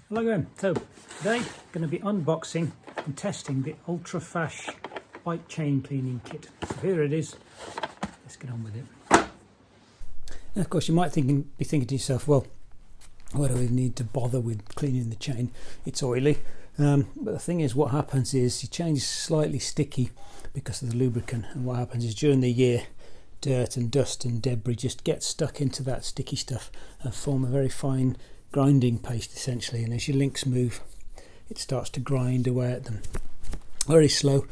Hello again. So today I'm going to be unboxing and testing the Ultrafashs bike chain cleaning kit. So here it is. Let's get on with it. Now, of course, you might be thinking to yourself, well, why do we need to bother with cleaning the chain? It's oily. But the thing is, what happens is your chain is slightly sticky because of the lubricant, and what happens is during the year, dirt and dust and debris just get stuck into that sticky stuff and form a very fine grinding paste essentially, and as your links move it starts to grind away at them very slow,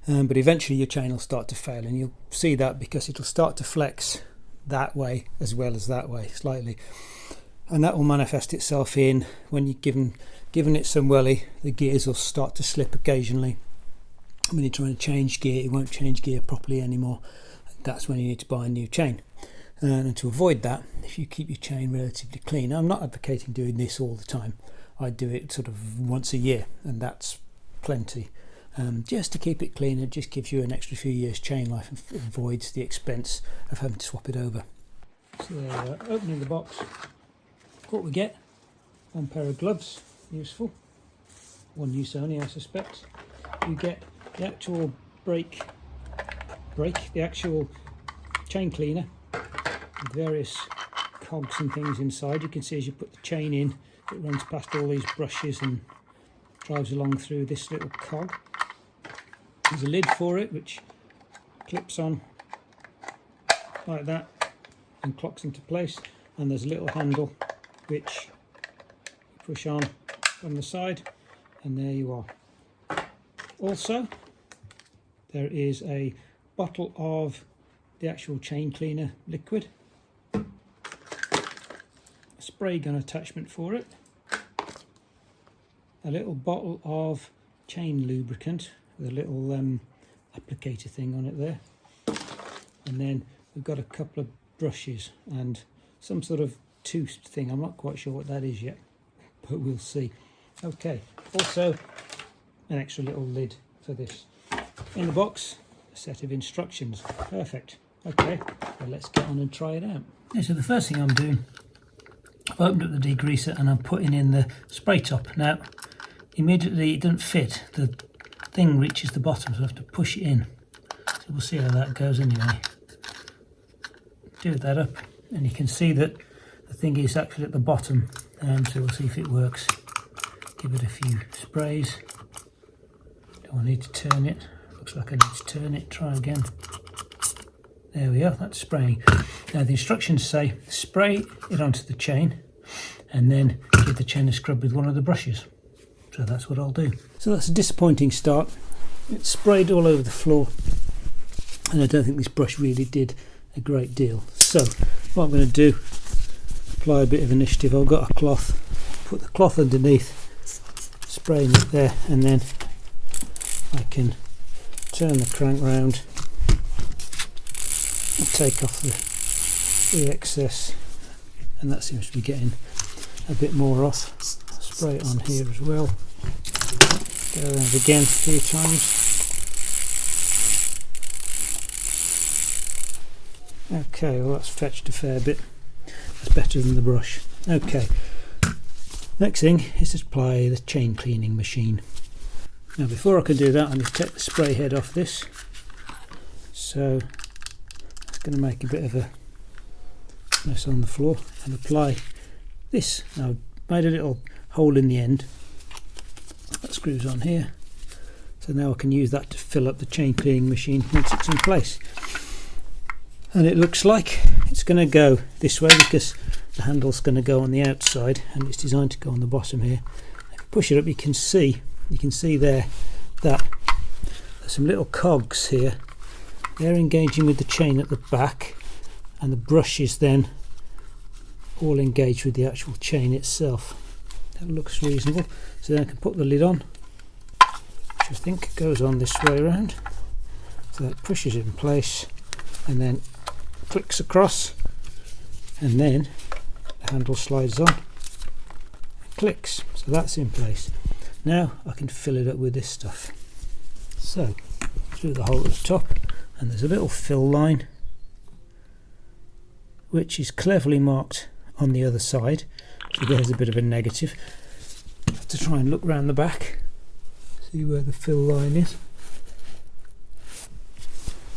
but eventually your chain will start to fail, and you'll see that because it'll start to flex that way as well as that way slightly, and that will manifest itself in when you're giving it some welly, the gears will start to slip occasionally. When you're trying to change gear, it won't change gear properly anymore. That's when you need to buy a new chain. And to avoid that, if you keep your chain relatively clean, I'm not advocating doing this all the time. I do it sort of once a year, and that's plenty. Just to keep it clean, it just gives you an extra few years chain life and avoids the expense of having to swap it over. So opening the box, what we get: one pair of gloves, useful, one use only I suspect. You get the actual brake, the actual chain cleaner with various cogs and things inside. You can see as you put the chain in, it runs past all these brushes and drives along through this little cog. There's a lid for it which clips on like that and clocks into place, and there's a little handle which you push on from the side, and there you are. Also, there is a bottle of the actual chain cleaner liquid, a spray gun attachment for it, a little bottle of chain lubricant with a little applicator thing on it there, and then we've got a couple of brushes and some sort of tooth thing. I'm not quite sure what that is yet, but we'll see. Okay, also an extra little lid for this. In the box, a set of instructions. Perfect. Okay, well, let's get on and try it out. Yeah, so the first thing I'm doing, I've opened up the degreaser and I'm putting in the spray top. Now, immediately it doesn't fit. The thing reaches the bottom, so I have to push it in. So we'll see how that goes anyway. Do that up, and you can see that the thing is actually at the bottom, so we'll see if it works. Give it a few sprays. Do I need to turn it? Looks like I need to turn it. Try again. There we are, that's spraying. Now the instructions say spray it onto the chain and then give the chain a scrub with one of the brushes. So that's what I'll do. So that's a disappointing start. It's sprayed all over the floor, and I don't think this brush really did a great deal. So what I'm going to do, apply a bit of initiative. I've got a cloth, put the cloth underneath, spraying it there, and then I can turn the crank round and take off the excess, and that seems to be getting a bit more off. Spray it on here as well. Go around again a few times. Okay, well that's fetched a fair bit. That's better than the brush. Okay, next thing is to apply the chain cleaning machine. Now before I can do that, I need to take the spray head off this. So it's going to make a bit of a mess on the floor, and apply this. Now I've made a little hole in the end that screws on here, so now I can use that to fill up the chain cleaning machine once it's in place. And it looks like it's going to go this way because the handle's going to go on the outside and it's designed to go on the bottom here. If you push it up, you can see there that there's some little cogs here. They're engaging with the chain at the back, and the brushes then all engage with the actual chain itself. That looks reasonable. So then I can put the lid on, which I think goes on this way around. So that pushes it in place and then clicks across, and then the handle slides on and clicks. So that's in place. Now I can fill it up with this stuff. So through the hole at the top, and there's a little fill line which is cleverly marked on the other side, so there's a bit of a negative. to try and look round the back, see where the fill line is.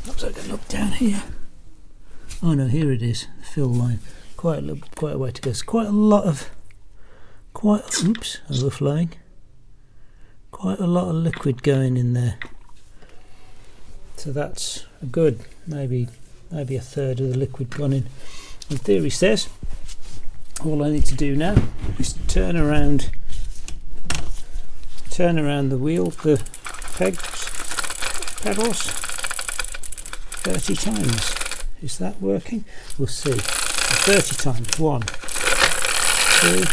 Perhaps I can look down here. Oh no, here it is, the fill line. Quite a way to go. It's quite a lot of overflowing. Quite a lot of liquid going in there. So that's a good maybe a third of the liquid gone in. In theory says all I need to do now is turn around the wheel, the pedals 30 times. Is that working? We'll see. 30 times. 1, 2, 3,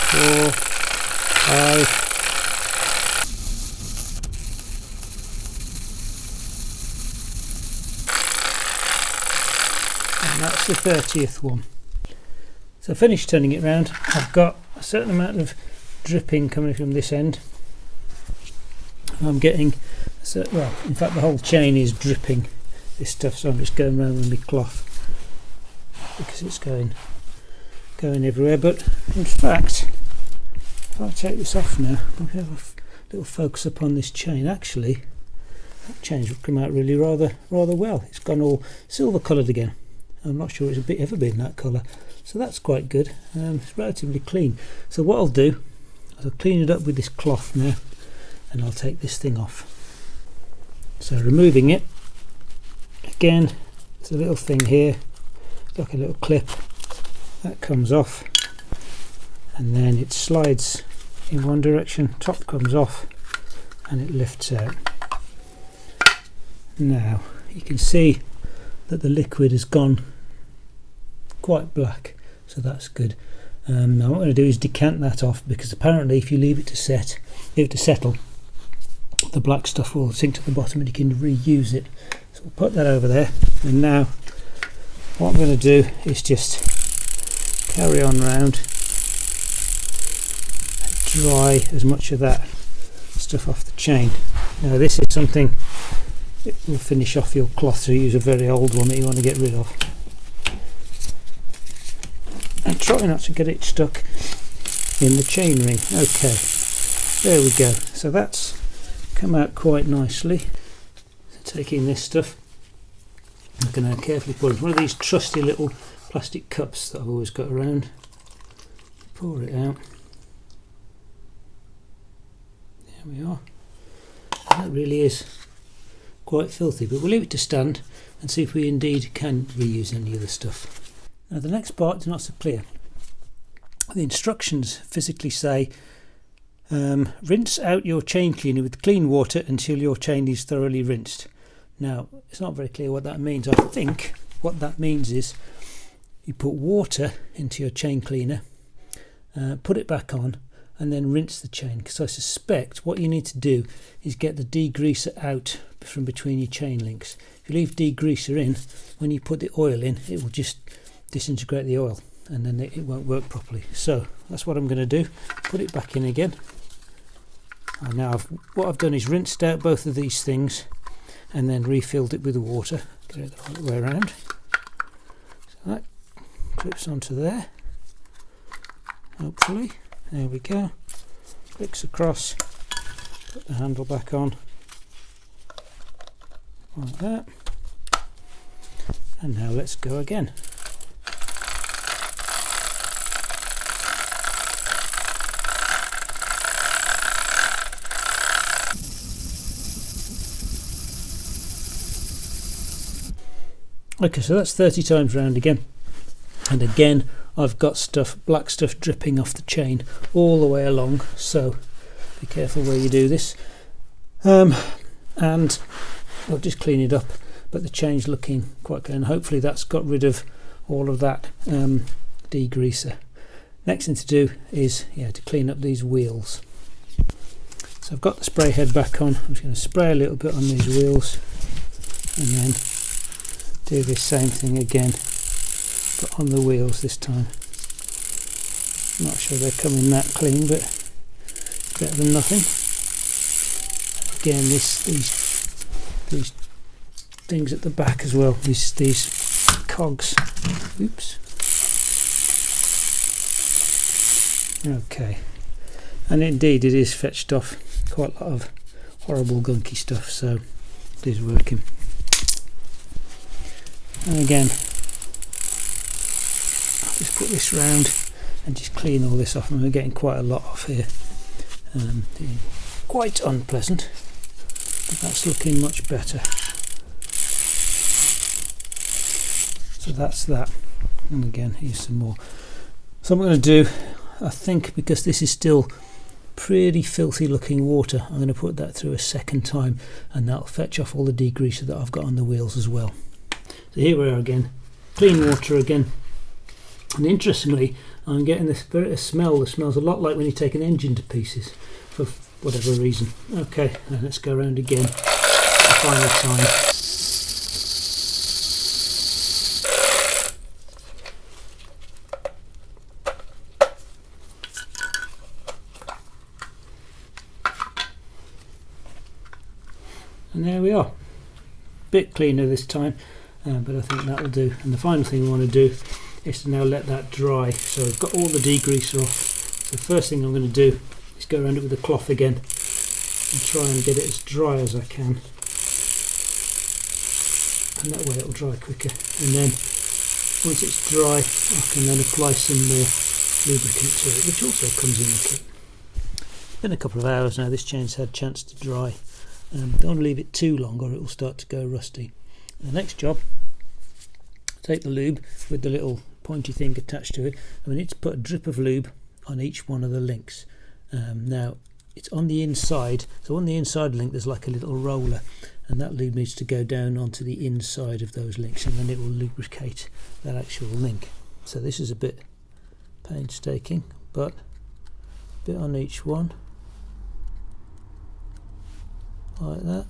4, 5. And that's the 30th one. So I finished turning it round. I've got a certain amount of dripping coming from this end. I'm getting, well, in fact the whole chain is dripping this stuff, so I'm just going around with my cloth because it's going everywhere. But in fact, if I take this off now, we'll have a little focus up on this chain. Actually, that chain's will come out really rather well. It's gone all silver coloured again. I'm not sure it's ever been that colour, so that's quite good. It's relatively clean. So what I'll do is I'll clean it up with this cloth now, and I'll take this thing off. So removing it, again, it's a little thing here, like a little clip that comes off, and then it slides in one direction, top comes off, and it lifts out. Now you can see that the liquid has gone quite black, so that's good. Now what I'm going to do is decant that off, because apparently if you leave it to settle, the black stuff will sink to the bottom and you can reuse it. So we'll put that over there, and now what I'm going to do is just carry on round and dry as much of that stuff off the chain. Now this is something it will finish off your cloth, so use a very old one that you want to get rid of, and try not to get it stuck in the chain ring. Okay, there we go. So that's come out quite nicely. So taking this stuff, I'm going to carefully pour it. One of these trusty little plastic cups that I've always got around. Pour it out. There we are. That really is quite filthy, but we'll leave it to stand and see if we indeed can reuse any of the stuff. Now the next part is not so clear. The instructions physically say rinse out your chain cleaner with clean water until your chain is thoroughly rinsed. Now it's not very clear what that means. I think what that means is you put water into your chain cleaner, put it back on, and then rinse the chain, because I suspect what you need to do is get the degreaser out from between your chain links. If you leave degreaser in, when you put the oil in, it will just disintegrate the oil, and then it won't work properly. So that's what I'm going to do. Put it back in again. And now what I've done is rinsed out both of these things and then refilled it with the water. Get it the right way around. So that clips onto there, hopefully. There we go. Clicks across, put the handle back on like that, and now let's go again. Okay, so that's 30 times round again, and again I've got black stuff dripping off the chain all the way along, so be careful where you do this. And I'll just clean it up, but the chain's looking quite good, and hopefully that's got rid of all of that degreaser. Next thing to do is to clean up these wheels. So I've got the spray head back on. I'm just going to spray a little bit on these wheels, and then do this same thing again, but on the wheels this time. I'm not sure they're coming that clean, but better than nothing. Again, these things at the back as well. These cogs. Oops. Okay, and indeed it is fetched off quite a lot of horrible gunky stuff, so it is working. And again, I'll just put this round and just clean all this off, and we're getting quite a lot off here. Quite unpleasant, but that's looking much better. So that's that. And again, here's some more. So I'm going to do, I think, because this is still pretty filthy looking water, I'm going to put that through a second time, and that'll fetch off all the degreaser that I've got on the wheels as well. So here we are again, clean water again, and interestingly I'm getting this very smell that smells a lot like when you take an engine to pieces for whatever reason. Okay, now let's go around again the final time. And there we are, bit cleaner this time, but I think that'll do. And the final thing we want to do is to now let that dry. So we've got all the degreaser off. So the first thing I'm going to do is go around it with a cloth again and try and get it as dry as I can, and that way it'll dry quicker. And then once it's dry, I can then apply some more lubricant to it, which also comes in the kit. Been a couple of hours now, this chain's had a chance to dry. Don't leave it too long or it will start to go rusty. The next job, take the lube with the little pointy thing attached to it, and we need to put a drip of lube on each one of the links. Now it's on the inside, so on the inside link there's like a little roller, and that lube needs to go down onto the inside of those links, and then it will lubricate that actual link. So this is a bit painstaking, but a bit on each one, like that,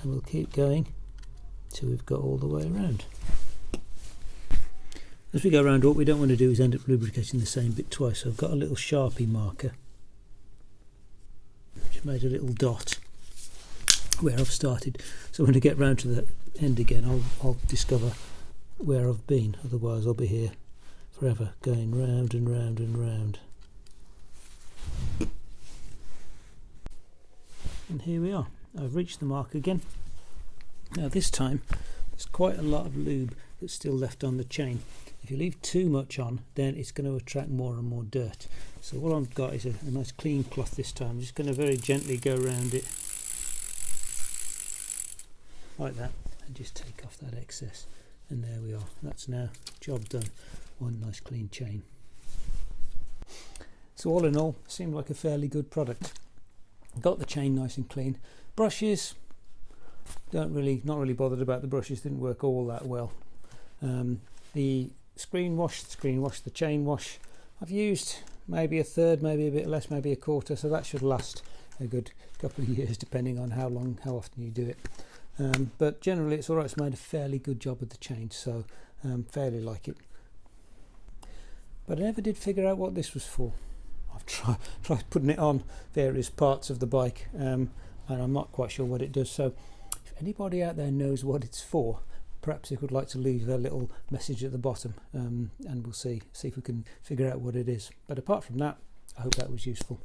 and we'll keep going till we've got all the way around. As we go around, what we don't want to do is end up lubricating the same bit twice. So I've got a little Sharpie marker which made a little dot where I've started, so when I get round to the end again I'll discover where I've been, otherwise I'll be here forever going round and round and round. And here we are, I've reached the mark again. Now this time there's quite a lot of lube that's still left on the chain. If you leave too much on, then it's going to attract more and more dirt. So what I've got is a nice clean cloth this time. I'm just going to very gently go around it like that and just take off that excess, and there we are, that's now job done. One nice clean chain. So all in all, seemed like a fairly good product. Got the chain nice and clean. Brushes, not really bothered about the brushes, didn't work all that well. The screen wash, the chain wash, I've used maybe a third, maybe a bit less, maybe a quarter, so that should last a good couple of years depending on how often you do it. But generally it's alright, it's made a fairly good job with the chain, so fairly like it. But I never did figure out what this was for. I've tried putting it on various parts of the bike, and I'm not quite sure what it does, so if anybody out there knows what it's for, perhaps they would like to leave a little message at the bottom, and we'll see if we can figure out what it is. But apart from that, I hope that was useful.